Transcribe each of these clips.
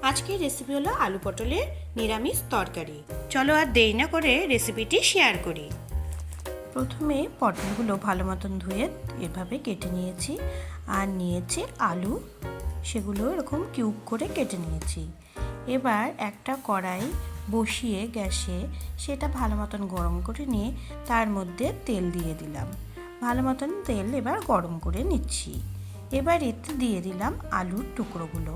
আজকের রেসিপি হলো আলু পটলের নিরামিষ তরকারি। চলো আর দেরি না করে রেসিপিটি শেয়ার করি। প্রথমে পটলগুলো ভালো মতন ধুয়ে এভাবে কেটে নিয়েছি, আর নিয়েছি আলু, সেগুলো এরকম কিউব করে কেটে নিয়েছি। এবার একটা কড়াই বসিয়ে গ্যাসে সেটা ভালো মতন গরম করে নিয়ে তার মধ্যে তেল দিয়ে দিলাম। ভালো মতন তেল এবার গরম করে নিচ্ছি। এবার এতে দিয়ে দিলাম আলুর টুকরোগুলো।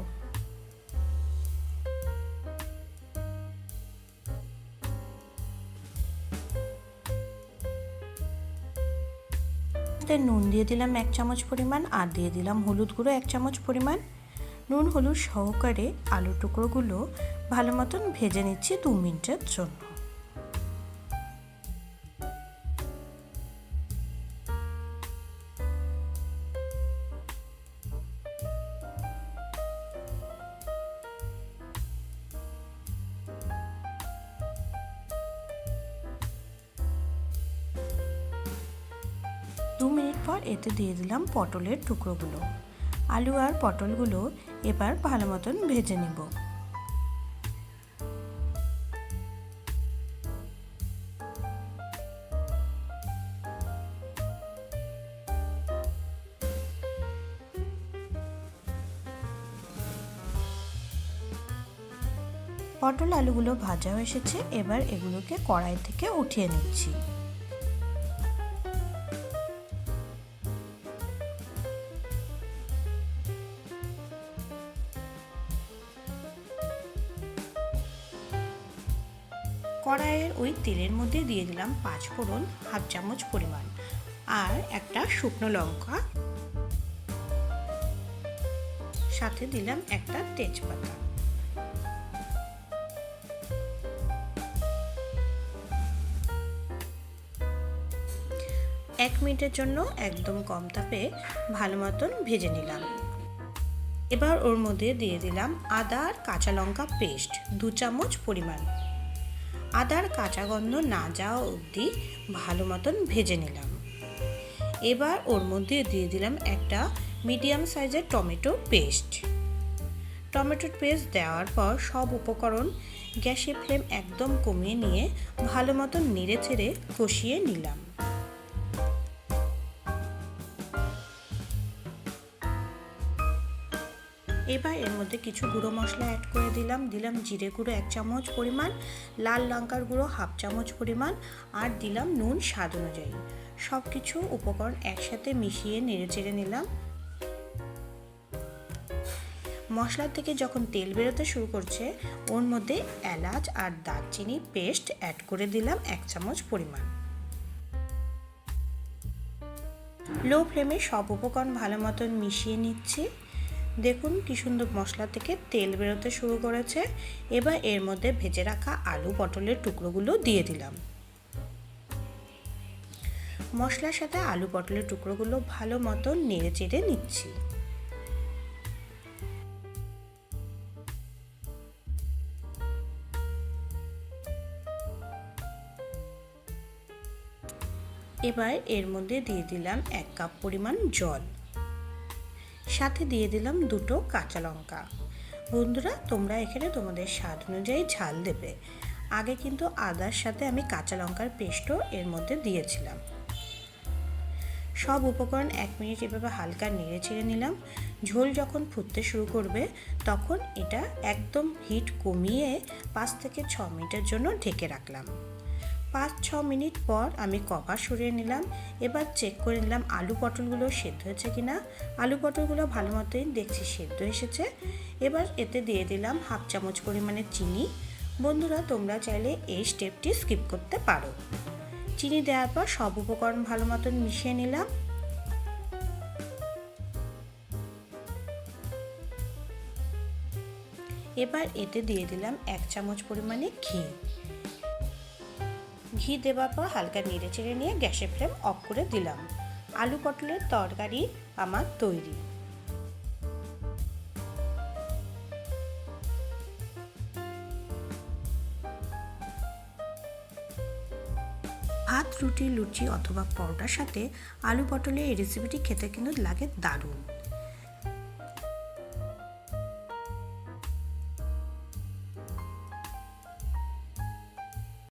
নুন দিয়ে দিলাম 1 চামচ পরিমাণ, আর দিয়ে দিলাম হলুদ গুঁড়ো 1 চামচ পরিমাণ। নুন হলুদ সহকারে আলুর টুকরোগুলো ভালো মতন ভেজে নিচ্ছি 2 মিনিটের জন্য। দু মিনিট পর এতে দিয়ে দিলাম পটলের টুকরোগুলো। আলু আর পটলগুলো এবার ভালো মতন ভেজে নিব। পটল আলুগুলো ভাজা হয়ে এসেছে, এবার এগুলোকে কড়াই থেকে উঠিয়ে নিচ্ছি। কড়াইয়ের ওই তেলের মধ্যে দিয়ে দিলাম 5 ফোড়ন 1/2 চামচ পরিমাণ, আর একটা শুকনো লঙ্কা, সাথে দিলাম একটা তেজপাতা। এক মিনিটের জন্য একদম কম তাপে ভালো মতন ভেজে নিলাম। এবার ওর মধ্যে দিয়ে দিলাম আদা আর কাঁচা লঙ্কা পেস্ট 2 চামচ পরিমাণ। আদার কাঁচা গন্ধ না যাওয়া অবধি ভালো মতন ভেজে নিলাম। এবার ওর মধ্যে দিয়ে দিলাম একটা মিডিয়াম সাইজের টমেটো পেস্ট। টমেটোর পেস্ট দেওয়ার পর সব উপকরণ গ্যাসের ফ্লেম একদম কমিয়ে নিয়ে ভালো মতন নেড়ে চেড়ে কষিয়ে নিলাম। এবার এর মধ্যে কিছু গুঁড়ো মশলা অ্যাড করে দিলাম। জিরে গুঁড়ো 1 চামচ পরিমাণ, লাল লঙ্কার গুঁড়ো 1/2 চামচ পরিমাণ, আর দিলাম নুন স্বাদ অনুযায়ী। সব কিছু উপকরণ একসাথে মিশিয়ে নেড়ে চেড়ে নিলাম। মশলা থেকে যখন তেল বেরোতে শুরু করছে, ওর মধ্যে এলাচ আর দারচিনি পেস্ট অ্যাড করে দিলাম 1 চামচ পরিমাণ। লো ফ্লেমে সব উপকরণ ভালো মতন মিশিয়ে নিচ্ছি। দেখুন কি সুন্দর মশলা থেকে তেল বেরোতে শুরু করেছে। এবার এর মধ্যে ভেজে রাখা আলু পটলের টুকরোগুলো দিয়ে দিলাম। মশলার সাথে আলু পটলের টুকরোগুলো ভালো মতন নেড়ে চেড়ে নিচ্ছি। এবার এর মধ্যে দিয়ে দিলাম 1 কাপ পরিমাণ জল, সাথে দিয়ে দিলাম 2টো কাঁচা লঙ্কা। বন্ধুরা, তোমরা এখানে তোমাদের স্বাদ অনুযায়ী ঝাল দেবে। আগে কিন্তু আদার সাথে আমি কাঁচা লঙ্কার পেস্টও এর মধ্যে দিয়েছিলাম। সব উপকরণ 1 মিনিট এভাবে হালকা নেড়ে চেড়ে নিলাম। ঝোল যখন ফুটতে শুরু করবে তখন এটা একদম হিট কমিয়ে 5 থেকে 6 মিনিটের জন্য ঢেকে রাখলাম। 5-6 মিনিট পর আমি কভার সরিয়ে নিলাম। এবার চেক করে নিলাম আলু পটলগুলো সেদ্ধ হয়েছে কিনা। আলু পটলগুলো ভালো মতোই দেখছি সেদ্ধ এসেছে। এবার এতে দিয়ে দিলাম 1/2 চামচ পরিমাণে চিনি। বন্ধুরা, তোমরা চাইলে এই স্টেপটি স্কিপ করতে পারো। চিনি দেওয়ার পর সব উপকরণ ভালো মতন মিশিয়ে নিলাম। এবার এতে দিয়ে দিলাম 1 চামচ পরিমাণে ঘি। ঘি দেওয়ার পর হালকা নেড়ে চেড়ে নিয়ে গ্যাসের ফ্লেম অফ করে দিলাম। আলু পটলের তরকারি আমার তৈরি। ভাত, রুটি, লুচি অথবা পরোটার সাথে আলু পটলের এই রেসিপিটি খেতে কিন্তু লাগে দারুণ।